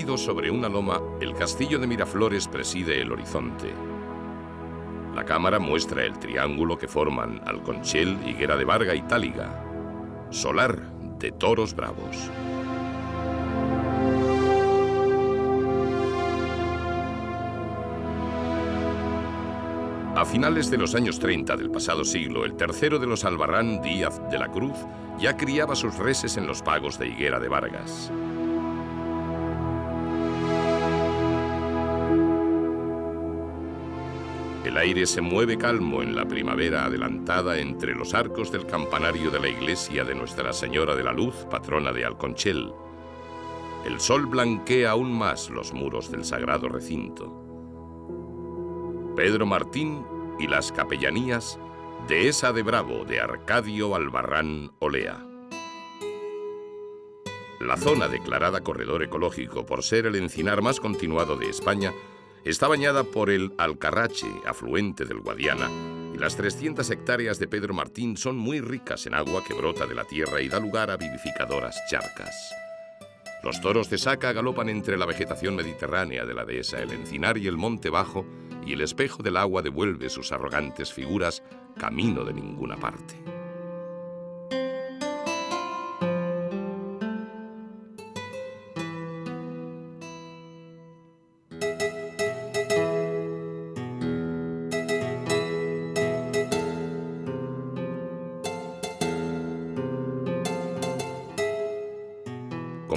Erguido sobre una loma, el castillo de Miraflores preside el horizonte. La cámara muestra el triángulo que forman Alconchel, Higuera de Varga y Táliga, solar de toros bravos. A finales de los años 30 del pasado siglo, el tercero de los Albarrán, Díaz de la Cruz, ya criaba sus reses en los pagos de Higuera de Vargas. El aire se mueve calmo en la primavera adelantada entre los arcos del campanario de la iglesia de Nuestra Señora de la Luz, patrona de Alconchel. El sol blanquea aún más los muros del sagrado recinto. Pedro Martín y las capellanías Dehesa de Bravo de Arcadio Albarrán Olea. La zona declarada corredor ecológico por ser el encinar más continuado de España está bañada por el Alcarrache, afluente del Guadiana, y las 300 hectáreas de Pedro Martín son muy ricas en agua que brota de la tierra y da lugar a vivificadoras charcas. Los toros de saca galopan entre la vegetación mediterránea de la dehesa, el encinar y el monte bajo, y el espejo del agua devuelve sus arrogantes figuras camino de ninguna parte.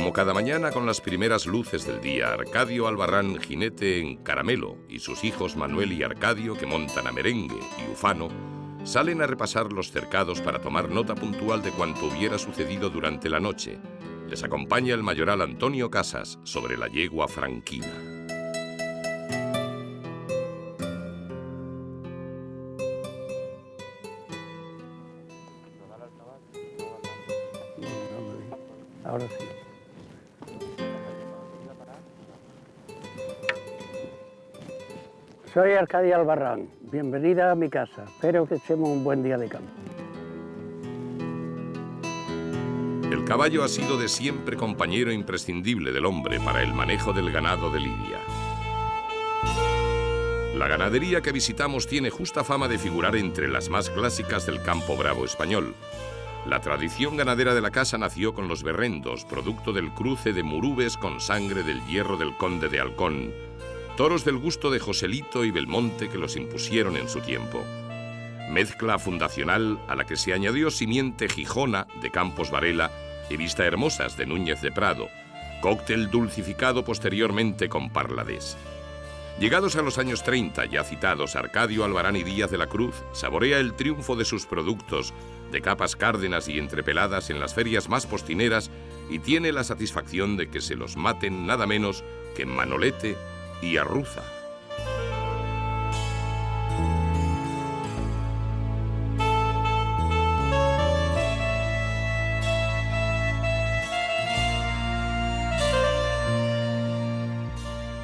Como cada mañana con las primeras luces del día, Arcadio Albarrán, jinete en caramelo, y sus hijos Manuel y Arcadio, que montan a merengue y ufano, salen a repasar los cercados para tomar nota puntual de cuanto hubiera sucedido durante la noche. Les acompaña el mayoral Antonio Casas sobre la yegua franquina. Ahora sí. Soy Arcadio Albarrán. Bienvenida a mi casa. Espero que echemos un buen día de campo. El caballo ha sido de siempre compañero imprescindible del hombre para el manejo del ganado de Lidia. La ganadería que visitamos tiene justa fama de figurar entre las más clásicas del campo bravo español. La tradición ganadera de la casa nació con los berrendos, producto del cruce de murubes con sangre del hierro del conde de Halcón, toros del gusto de Joselito y Belmonte que los impusieron en su tiempo. Mezcla fundacional a la que se añadió simiente gijona de Campos Varela y Vista Hermosas de Núñez de Prado, cóctel dulcificado posteriormente con Parladés. Llegados a los años 30, ya citados, Arcadio Albarrán y Díaz de la Cruz saborea el triunfo de sus productos de capas cárdenas y entrepeladas en las ferias más postineras y tiene la satisfacción de que se los maten nada menos que en Manolete y Arruza.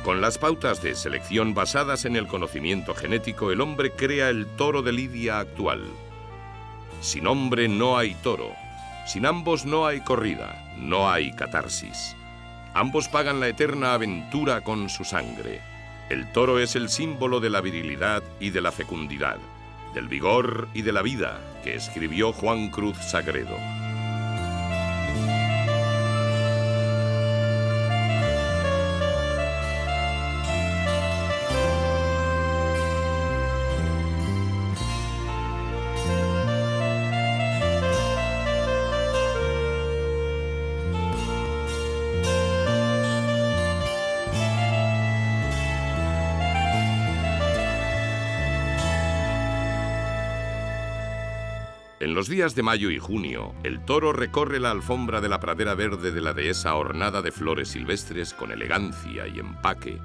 Con las pautas de selección basadas en el conocimiento genético, el hombre crea el toro de lidia actual. Sin hombre no hay toro, sin ambos no hay corrida, no hay catarsis. Ambos pagan la eterna aventura con su sangre. El toro es el símbolo de la virilidad y de la fecundidad, del vigor y de la vida, que escribió Juan Cruz Sagredo. En los días de mayo y junio, el toro recorre la alfombra de la pradera verde de la dehesa ornada de flores silvestres con elegancia y empaque,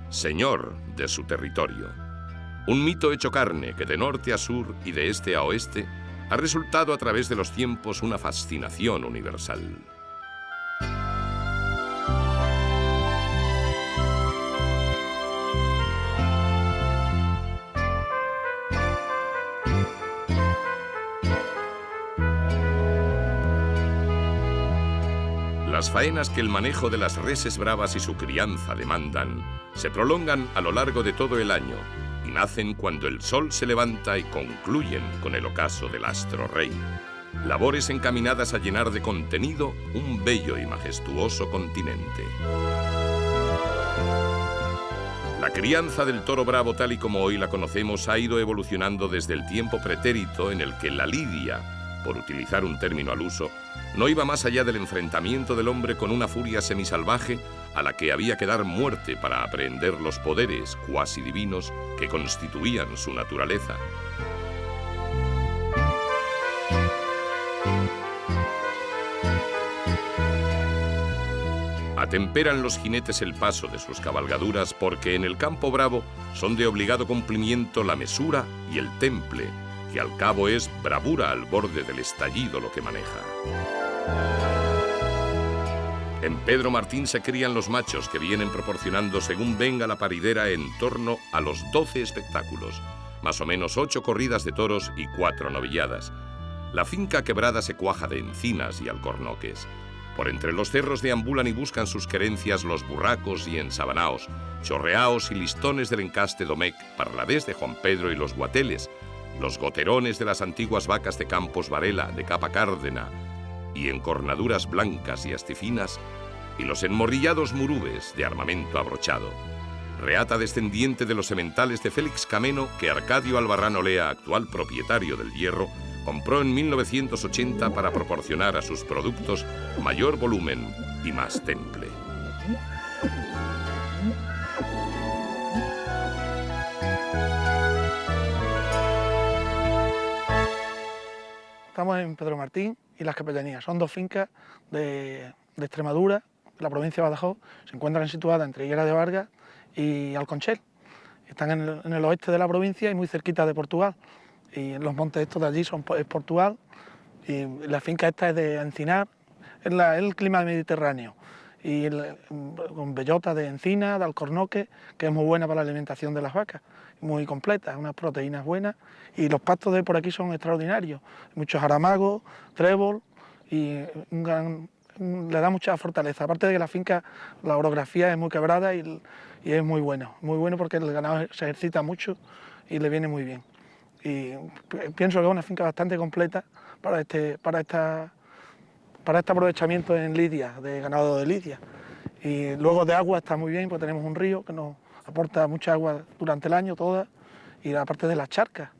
señor de su territorio. Un mito hecho carne que de norte a sur y de este a oeste ha resultado a través de los tiempos una fascinación universal. Las faenas que el manejo de las reses bravas y su crianza demandan se prolongan a lo largo de todo el año y nacen cuando el sol se levanta y concluyen con el ocaso del astro rey. Labores encaminadas a llenar de contenido un bello y majestuoso continente. La crianza del toro bravo tal y como hoy la conocemos ha ido evolucionando desde el tiempo pretérito en el que la lidia, por utilizar un término al uso, no iba más allá del enfrentamiento del hombre con una furia semisalvaje a la que había que dar muerte para aprehender los poderes cuasi divinos que constituían su naturaleza. Atemperan los jinetes el paso de sus cabalgaduras porque en el campo bravo son de obligado cumplimiento la mesura y el temple, que al cabo es bravura al borde del estallido lo que maneja. En Pedro Martín se crían los machos que vienen proporcionando según venga la paridera en torno a los 12 espectáculos, más o menos 8 corridas de toros y 4 novilladas. La finca quebrada se cuaja de encinas y alcornoques. Por entre los cerros deambulan y buscan sus querencias los burracos y ensabanaos, chorreaos y listones del encaste Domecq, Parladés de Juan Pedro y los guateles, los goterones de las antiguas vacas de Campos Varela, de Capa Cárdena, y encornaduras blancas y astifinas, y los enmorrillados murubes de armamento abrochado. Reata descendiente de los sementales de Félix Cameno que Arcadio Albarrán Olea, actual propietario del Hierro, compró en 1980 para proporcionar a sus productos mayor volumen y más temple. Estamos en Pedro Martín y Las Capellanías. Son dos fincas de Extremadura, de la provincia de Badajoz. Se encuentran situadas entre Higuera de Vargas y Alconchel. Están en el oeste de la provincia y muy cerquita de Portugal. Y los montes estos de allí es Portugal. Y la finca esta es de encinar, es el clima mediterráneo. Y con bellota de encina, de alcornoque, que es muy buena para la alimentación de las vacas, muy completa, unas proteínas buenas. Y los pastos de por aquí son extraordinarios, muchos aramagos, trébol, y le da mucha fortaleza. Aparte de que la finca, la orografía es muy quebrada y es muy bueno porque el ganado se ejercita mucho y le viene muy bien. Y pienso que es una finca bastante completa para este aprovechamiento en lidia, de ganado de lidia. Y luego de agua está muy bien, porque tenemos un río que nos aporta mucha agua durante el año, toda, y aparte de las charcas.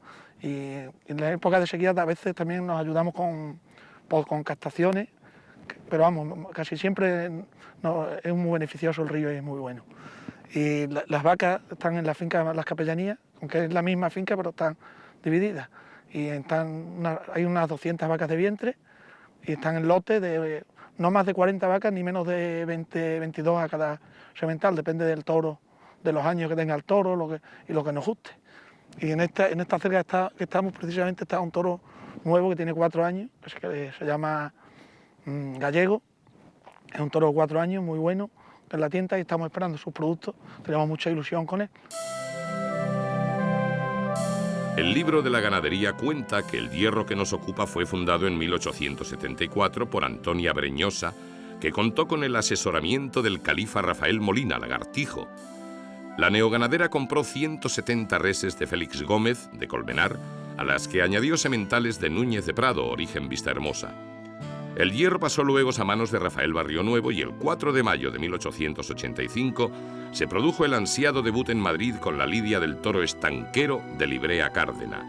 Y en la época de sequía a veces también nos ayudamos con captaciones, pero vamos, casi siempre es muy beneficioso el río y es muy bueno. Y las vacas están en la finca Las Capellanías, aunque es la misma finca, pero están divididas. Y hay unas 200 vacas de vientre y están en lotes de no más de 40 vacas ni menos de 22 a cada semental, depende del toro, de los años que tenga el toro y lo que nos guste. Y en esta cerca que estamos precisamente está un toro nuevo que tiene 4 años, que se llama Gallego. Es un toro de 4 años, muy bueno, en la tienda, y estamos esperando sus productos. Tenemos mucha ilusión con él. El libro de la ganadería cuenta que el Hierro que nos ocupa fue fundado en 1874 por Antonia Breñosa, que contó con el asesoramiento del califa Rafael Molina Lagartijo. La neoganadera compró 170 reses de Félix Gómez, de Colmenar, a las que añadió sementales de Núñez de Prado, origen Vistahermosa. El Hierro pasó luego a manos de Rafael Barrionuevo y el 4 de mayo de 1885 se produjo el ansiado debut en Madrid con la lidia del toro estanquero de Librea Cárdena.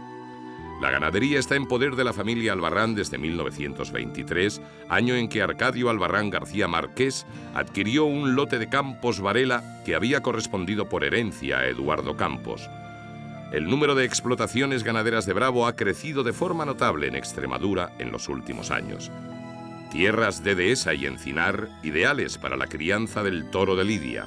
La ganadería está en poder de la familia Albarrán desde 1923, año en que Arcadio Albarrán García Márquez adquirió un lote de Campos Varela que había correspondido por herencia a Eduardo Campos. El número de explotaciones ganaderas de Bravo ha crecido de forma notable en Extremadura en los últimos años. Tierras de dehesa y encinar, ideales para la crianza del toro de lidia.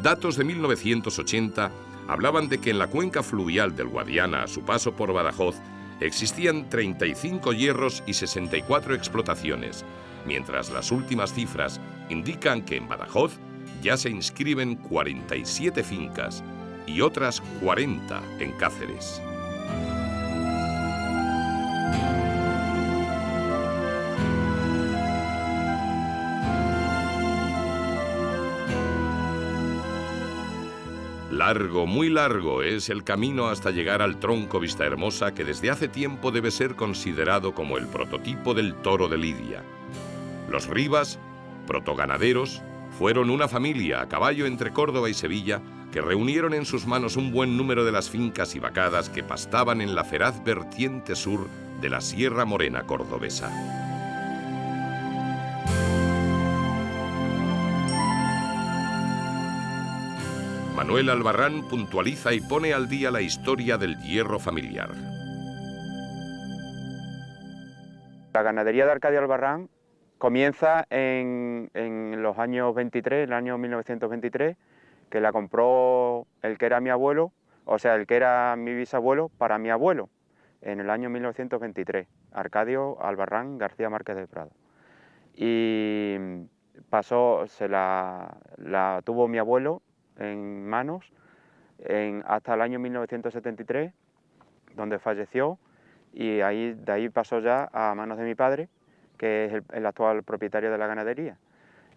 Datos de 1980 hablaban de que en la cuenca fluvial del Guadiana, a su paso por Badajoz, existían 35 hierros y 64 explotaciones, mientras las últimas cifras indican que en Badajoz ya se inscriben 47 fincas y otras 40 en Cáceres. Largo, muy largo es el camino hasta llegar al tronco Vistahermosa, que desde hace tiempo debe ser considerado como el prototipo del toro de Lidia. Los Rivas, protoganaderos, fueron una familia a caballo entre Córdoba y Sevilla que reunieron en sus manos un buen número de las fincas y vacadas que pastaban en la feraz vertiente sur de la Sierra Morena cordobesa. Manuel Albarrán puntualiza y pone al día la historia del hierro familiar. La ganadería de Arcadio Albarrán comienza en los años 23, el año 1923, que la compró el que era mi abuelo, o sea, el que era mi bisabuelo, para mi abuelo, en el año 1923, Arcadio Albarrán García Márquez del Prado. Y pasó, la tuvo mi abuelo en manos hasta el año 1973, donde falleció, y de ahí pasó ya a manos de mi padre, que es el actual propietario de la ganadería.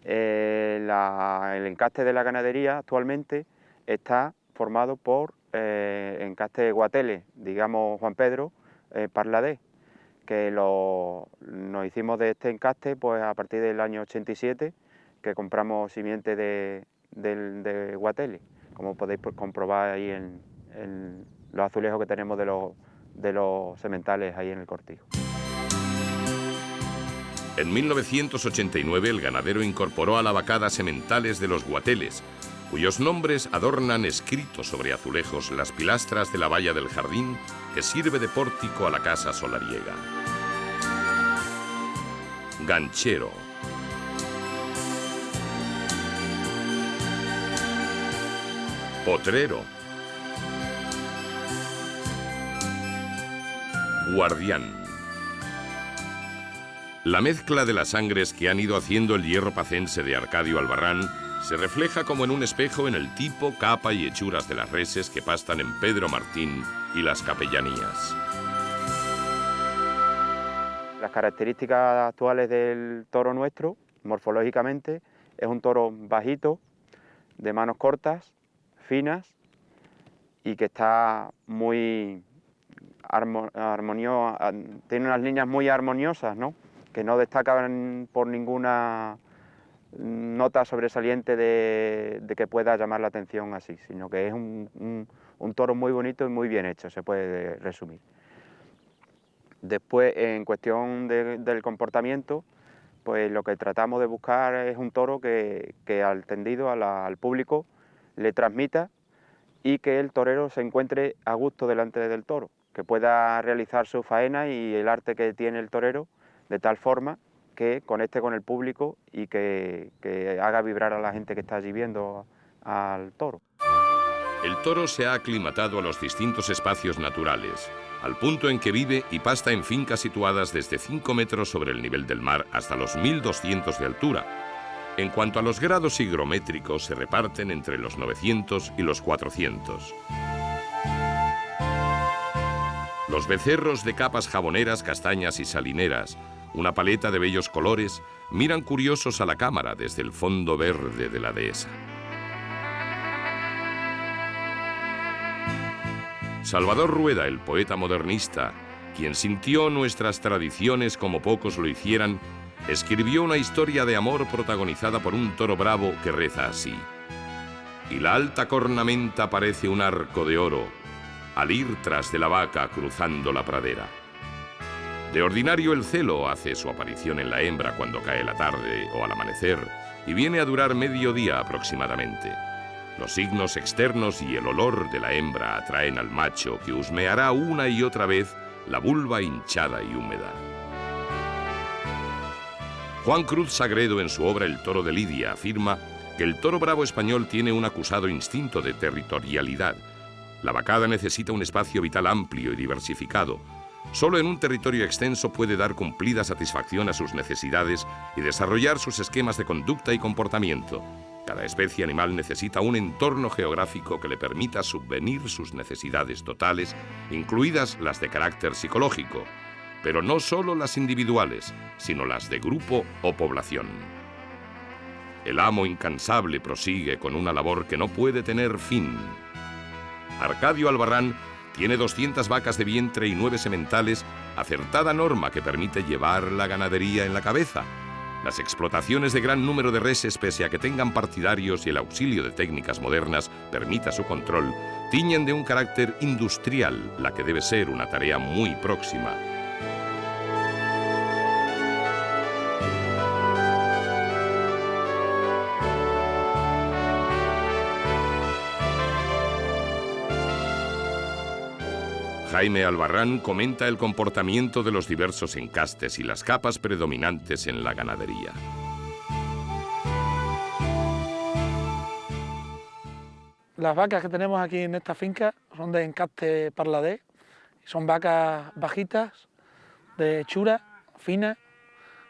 El encaste de la ganadería actualmente está formado por encaste Guatele, digamos Juan Pedro Parladé, que nos hicimos de este encaste pues a partir del año 87, que compramos simiente de Guatele, como podéis comprobar ahí en los azulejos que tenemos de los sementales ahí en el cortijo. En 1989 el ganadero incorporó a la vacada sementales de los Guateles, cuyos nombres adornan escritos sobre azulejos las pilastras de la valla del jardín que sirve de pórtico a la casa solariega. Ganchero. Potrero. Guardián. La mezcla de las sangres que han ido haciendo el hierro pacense de Arcadio Albarrán se refleja como en un espejo en el tipo, capa y hechuras de las reses que pastan en Pedro Martín y las capellanías. Las características actuales del toro nuestro, morfológicamente, es un toro bajito, de manos cortas, finas, y que está muy armonioso, tiene unas líneas muy armoniosas, ¿no?, que no destacan por ninguna nota sobresaliente de que pueda llamar la atención así, sino que es un toro muy bonito y muy bien hecho, se puede resumir. Después, en cuestión del comportamiento, pues lo que tratamos de buscar es un toro que al tendido, al público, le transmita y que el torero se encuentre a gusto delante del toro, que pueda realizar su faena y el arte que tiene el torero, de tal forma que conecte con el público y que haga vibrar a la gente que está allí viendo al toro. El toro se ha aclimatado a los distintos espacios naturales, al punto en que vive y pasta en fincas situadas desde 5 metros sobre el nivel del mar hasta los 1200 de altura. En cuanto a los grados higrométricos, se reparten entre los 900 y los 400. Los becerros de capas jaboneras, castañas y salineras, una paleta de bellos colores, miran curiosos a la cámara desde el fondo verde de la dehesa. Salvador Rueda, el poeta modernista, quien sintió nuestras tradiciones como pocos lo hicieran, escribió una historia de amor protagonizada por un toro bravo que reza así: y la alta cornamenta parece un arco de oro, al ir tras de la vaca cruzando la pradera. De ordinario el celo hace su aparición en la hembra cuando cae la tarde o al amanecer y viene a durar medio día aproximadamente. Los signos externos y el olor de la hembra atraen al macho, que husmeará una y otra vez la vulva hinchada y húmeda. Juan Cruz Sagredo, en su obra El toro de Lidia, afirma que el toro bravo español tiene un acusado instinto de territorialidad. La vacada necesita un espacio vital amplio y diversificado. Solo en un territorio extenso puede dar cumplida satisfacción a sus necesidades y desarrollar sus esquemas de conducta y comportamiento. Cada especie animal necesita un entorno geográfico que le permita subvenir sus necesidades totales, incluidas las de carácter psicológico, pero no solo las individuales, sino las de grupo o población. El amo incansable prosigue con una labor que no puede tener fin. Arcadio Albarrán tiene 200 vacas de vientre y 9 sementales, acertada norma que permite llevar la ganadería en la cabeza. Las explotaciones de gran número de reses, pese a que tengan partidarios y el auxilio de técnicas modernas permita su control, tiñen de un carácter industrial, la que debe ser una tarea muy próxima. Jaime Albarrán comenta el comportamiento de los diversos encastes y las capas predominantes en la ganadería. Las vacas que tenemos aquí en esta finca son de encaste parladés, son vacas bajitas, de hechura, finas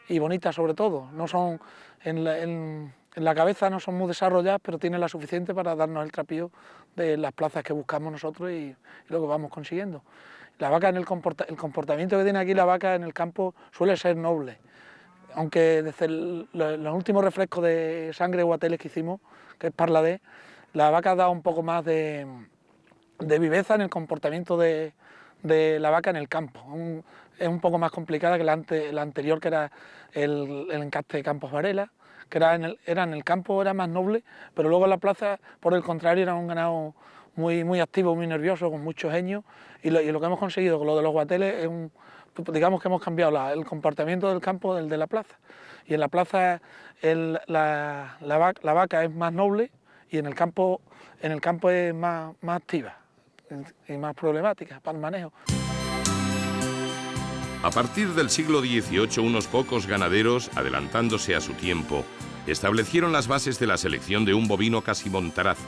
y bonitas sobre todo. No son en la cabeza no son muy desarrolladas, pero tienen la suficiente para darnos el trapío de las plazas que buscamos nosotros y lo que vamos consiguiendo. La vaca el comportamiento que tiene aquí la vaca en el campo suele ser noble, aunque desde los últimos refrescos de sangre guateles que hicimos, que es parladés, la vaca da un poco más de viveza en el comportamiento de la vaca en el campo. Es un poco más complicada que la anterior, que era el encaste de Campos Varela, que era en el campo era más noble, pero luego en la plaza, por el contrario, era un ganado muy activo, muy nervioso, con muchos años, y lo que hemos conseguido con lo de los guateles digamos que hemos cambiado el comportamiento del campo del de la plaza. Y en la plaza la vaca es más noble y en el campo es más activa y más problemática para el manejo. A partir del siglo XVIII, unos pocos ganaderos, adelantándose a su tiempo, establecieron las bases de la selección de un bovino casi montaraz.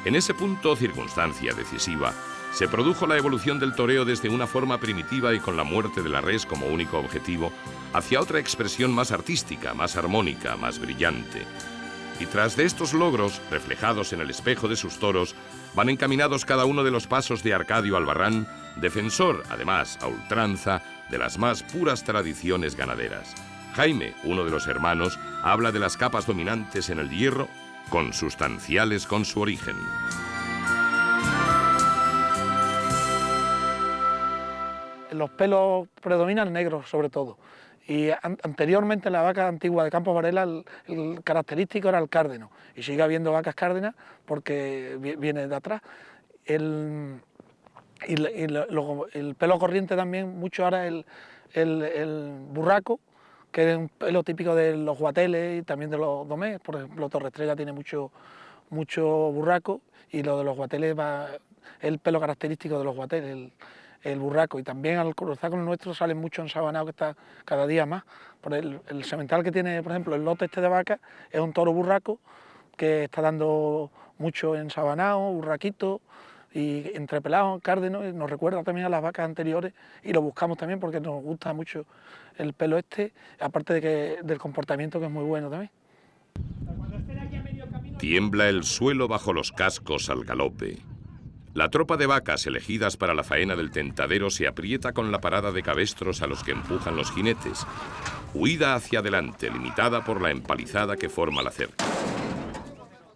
En ese punto, circunstancia decisiva, se produjo la evolución del toreo desde una forma primitiva y con la muerte de la res como único objetivo, hacia otra expresión más artística, más armónica, más brillante. Y tras de estos logros, reflejados en el espejo de sus toros, van encaminados cada uno de los pasos de Arcadio Albarrán, defensor, además, a ultranza, de las más puras tradiciones ganaderas. Jaime, uno de los hermanos, habla de las capas dominantes en el hierro, consustanciales con su origen. Los pelos predominan negros sobre todo. Y anteriormente en la vaca antigua de Campos Varela el característico era el cárdeno, y sigue habiendo vacas cárdenas porque viene de atrás. El pelo corriente también, mucho ahora el burraco, que es un pelo típico de los guateles y también de los domés. Por ejemplo, Torre Estrella tiene mucho burraco, y lo de los guateles es el pelo característico de los guateles, el burraco. Y también al cruzar con el nuestro salen mucho ensabanado, que está cada día más. Por el semental que tiene, por ejemplo, el lote este de vaca, es un toro burraco que está dando mucho ensabanado, burraquito y entrepelado, cárdeno. Nos recuerda también a las vacas anteriores y lo buscamos también porque nos gusta mucho el pelo este, aparte del comportamiento, que es muy bueno también. Tiembla el suelo bajo los cascos al galope. La tropa de vacas elegidas para la faena del tentadero se aprieta con la parada de cabestros a los que empujan los jinetes. Huida hacia adelante, limitada por la empalizada que forma la cerca.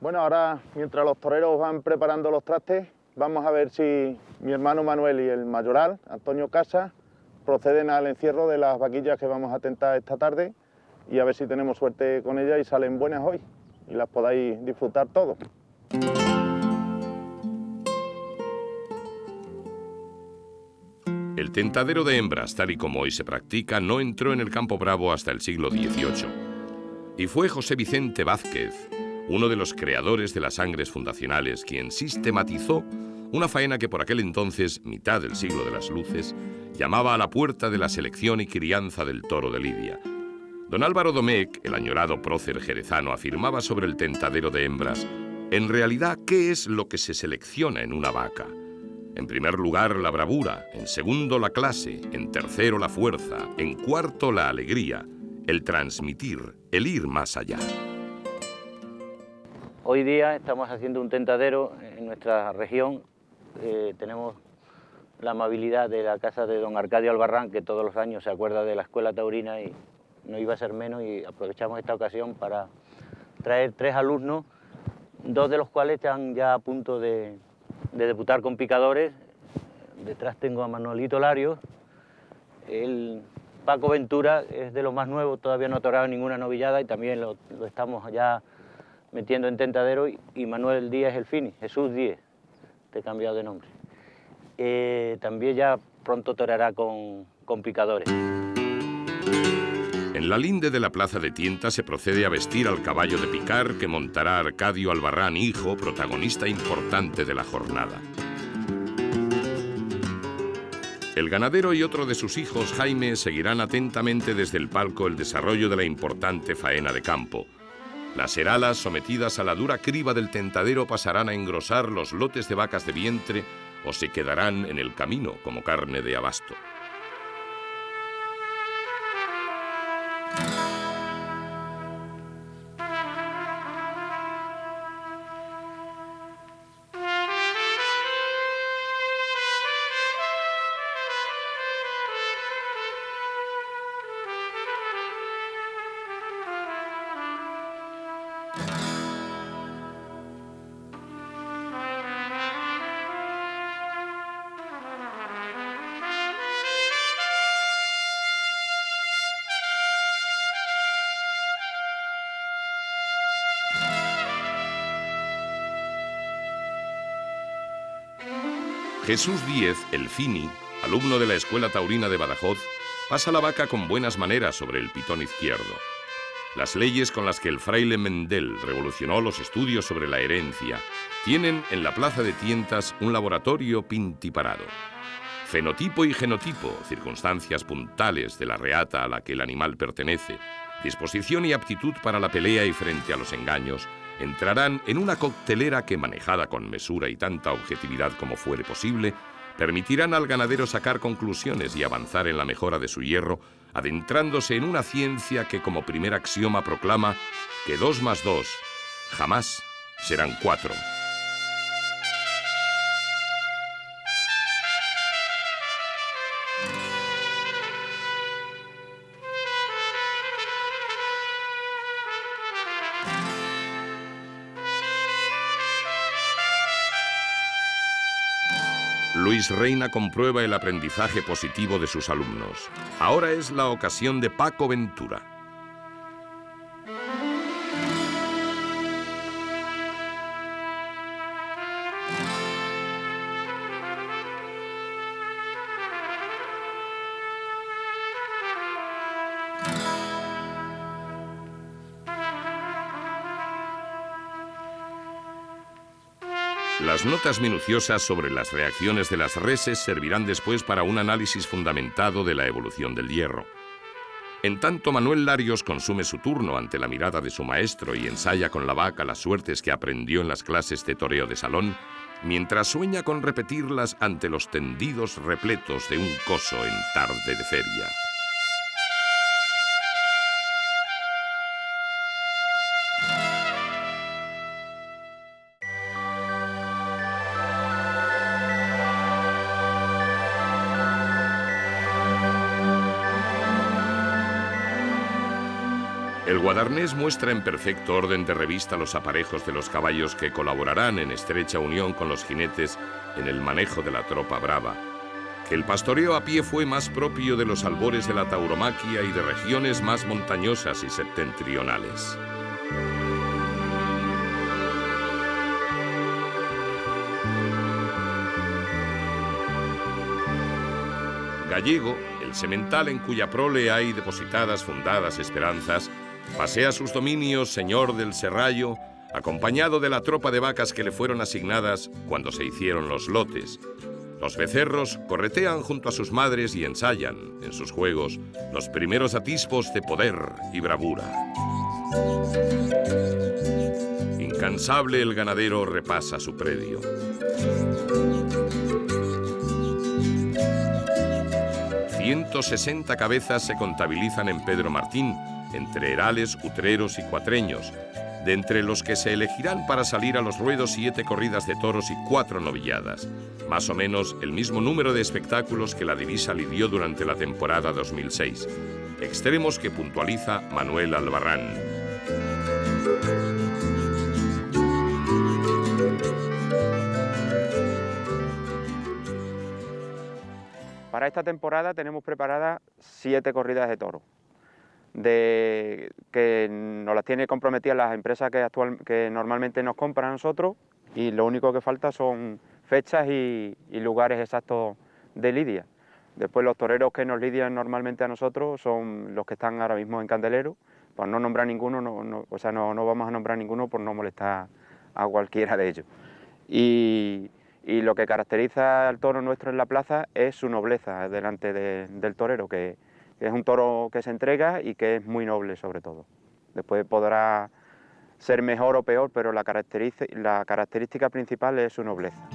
Bueno, ahora, mientras los toreros van preparando los trastes, vamos a ver si mi hermano Manuel y el mayoral, Antonio Casas, proceden al encierro de las vaquillas que vamos a tentar esta tarde, y a ver si tenemos suerte con ellas y salen buenas hoy y las podáis disfrutar todos. El tentadero de hembras, tal y como hoy se practica, no entró en el Campo Bravo hasta el siglo XVIII. Y fue José Vicente Vázquez, uno de los creadores de las sangres fundacionales, quien sistematizó una faena que por aquel entonces, mitad del siglo de las luces, llamaba a la puerta de la selección y crianza del toro de Lidia. Don Álvaro Domecq, el añorado prócer jerezano, afirmaba sobre el tentadero de hembras: en realidad, ¿qué es lo que se selecciona en una vaca? En primer lugar, la bravura, en segundo, la clase, en tercero, la fuerza, en cuarto, la alegría, el transmitir, el ir más allá. Hoy día estamos haciendo un tentadero en nuestra región. Tenemos la amabilidad de la casa de don Arcadio Albarrán, que todos los años se acuerda de la escuela taurina y no iba a ser menos, y aprovechamos esta ocasión para traer 3 alumnos, 2 de los cuales están ya a punto de de debutar con picadores. Detrás tengo a Manuelito Larios. Paco Ventura es de los más nuevos, todavía no ha torado ninguna novillada y también lo estamos ya metiendo en tentadero. Y Manuel Díaz el Fini, Jesús Díez, te he cambiado de nombre. También ya pronto torará con picadores. En la linde de la plaza de Tienta se procede a vestir al caballo de picar que montará Arcadio Albarrán, hijo, protagonista importante de la jornada. El ganadero y otro de sus hijos, Jaime, seguirán atentamente desde el palco el desarrollo de la importante faena de campo. Las heralas, sometidas a la dura criba del tentadero, pasarán a engrosar los lotes de vacas de vientre o se quedarán en el camino como carne de abasto. Jesús Díez, el Fini, alumno de la Escuela Taurina de Badajoz, pasa la vaca con buenas maneras sobre el pitón izquierdo. Las leyes con las que el fraile Mendel revolucionó los estudios sobre la herencia tienen en la plaza de Tientas un laboratorio pintiparado. Fenotipo y genotipo, circunstancias puntales de la reata a la que el animal pertenece, disposición y aptitud para la pelea y frente a los engaños, entrarán en una coctelera que, manejada con mesura y tanta objetividad como fuere posible, permitirán al ganadero sacar conclusiones y avanzar en la mejora de su hierro, adentrándose en una ciencia que como primer axioma proclama que 2 más 2 jamás serán 4. Luis Reina comprueba el aprendizaje positivo de sus alumnos. Ahora es la ocasión de Paco Ventura. Las notas minuciosas sobre las reacciones de las reses servirán después para un análisis fundamentado de la evolución del hierro. En tanto, Manuel Larios consume su turno ante la mirada de su maestro y ensaya con la vaca las suertes que aprendió en las clases de toreo de salón, mientras sueña con repetirlas ante los tendidos repletos de un coso en tarde de feria. El guadarnés muestra en perfecto orden de revista los aparejos de los caballos que colaborarán en estrecha unión con los jinetes en el manejo de la tropa brava. Que el pastoreo a pie fue más propio de los albores de la tauromaquia y de regiones más montañosas y septentrionales. Gallego, el semental en cuya prole hay depositadas fundadas esperanzas, pasea sus dominios señor del Serrallo, acompañado de la tropa de vacas que le fueron asignadas cuando se hicieron los lotes. Los becerros corretean junto a sus madres y ensayan, en sus juegos, los primeros atisbos de poder y bravura. Incansable el ganadero repasa su predio. ...160 cabezas se contabilizan en Pedro Martín, entre herales, utreros y cuatreños, de entre los que se elegirán para salir a los ruedos 7 corridas de toros y 4 novilladas, más o menos el mismo número de espectáculos que la divisa lidió durante la temporada 2006, extremos que puntualiza Manuel Albarrán. Para esta temporada tenemos preparadas 7 corridas de toros, que nos las tiene comprometidas las empresas que normalmente nos compran a nosotros, y lo único que falta son fechas y lugares exactos de lidia. Después los toreros que nos lidian normalmente a nosotros son los que están ahora mismo en Candelero. Por no nombrar ninguno, no vamos a nombrar ninguno por no molestar a cualquiera de ellos. Y lo que caracteriza al toro nuestro en la plaza es su nobleza delante del torero, que es un toro que se entrega y que es muy noble sobre todo. Después podrá ser mejor o peor, pero la característica principal es su nobleza.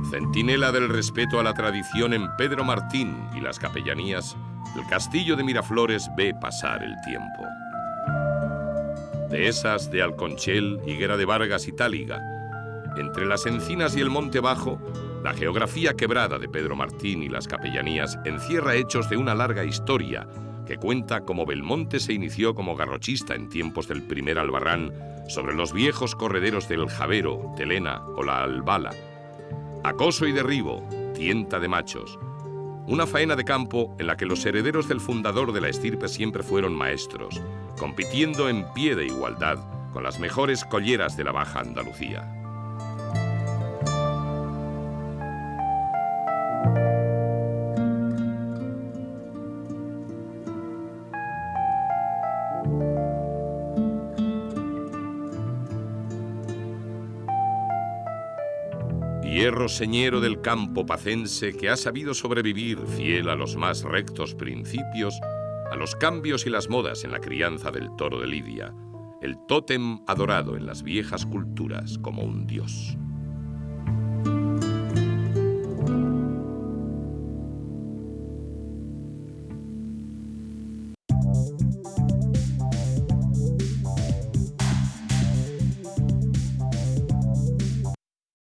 Centinela del respeto a la tradición en Pedro Martín y las capellanías, el castillo de Miraflores ve pasar el tiempo. Dehesas de Alconchel, Higuera de Vargas y Táliga. Entre las encinas y el monte bajo, la geografía quebrada de Pedro Martín y las capellanías encierra hechos de una larga historia que cuenta cómo Belmonte se inició como garrochista en tiempos del primer Albarrán sobre los viejos correderos del Javero, Telena o la Albala. Acoso y derribo, tienta de machos. Una faena de campo en la que los herederos del fundador de la estirpe siempre fueron maestros, compitiendo en pie de igualdad con las mejores colleras de la Baja Andalucía. Hierro señero del campo pacense que ha sabido sobrevivir fiel a los más rectos principios, a los cambios y las modas en la crianza del toro de lidia, el tótem adorado en las viejas culturas como un dios.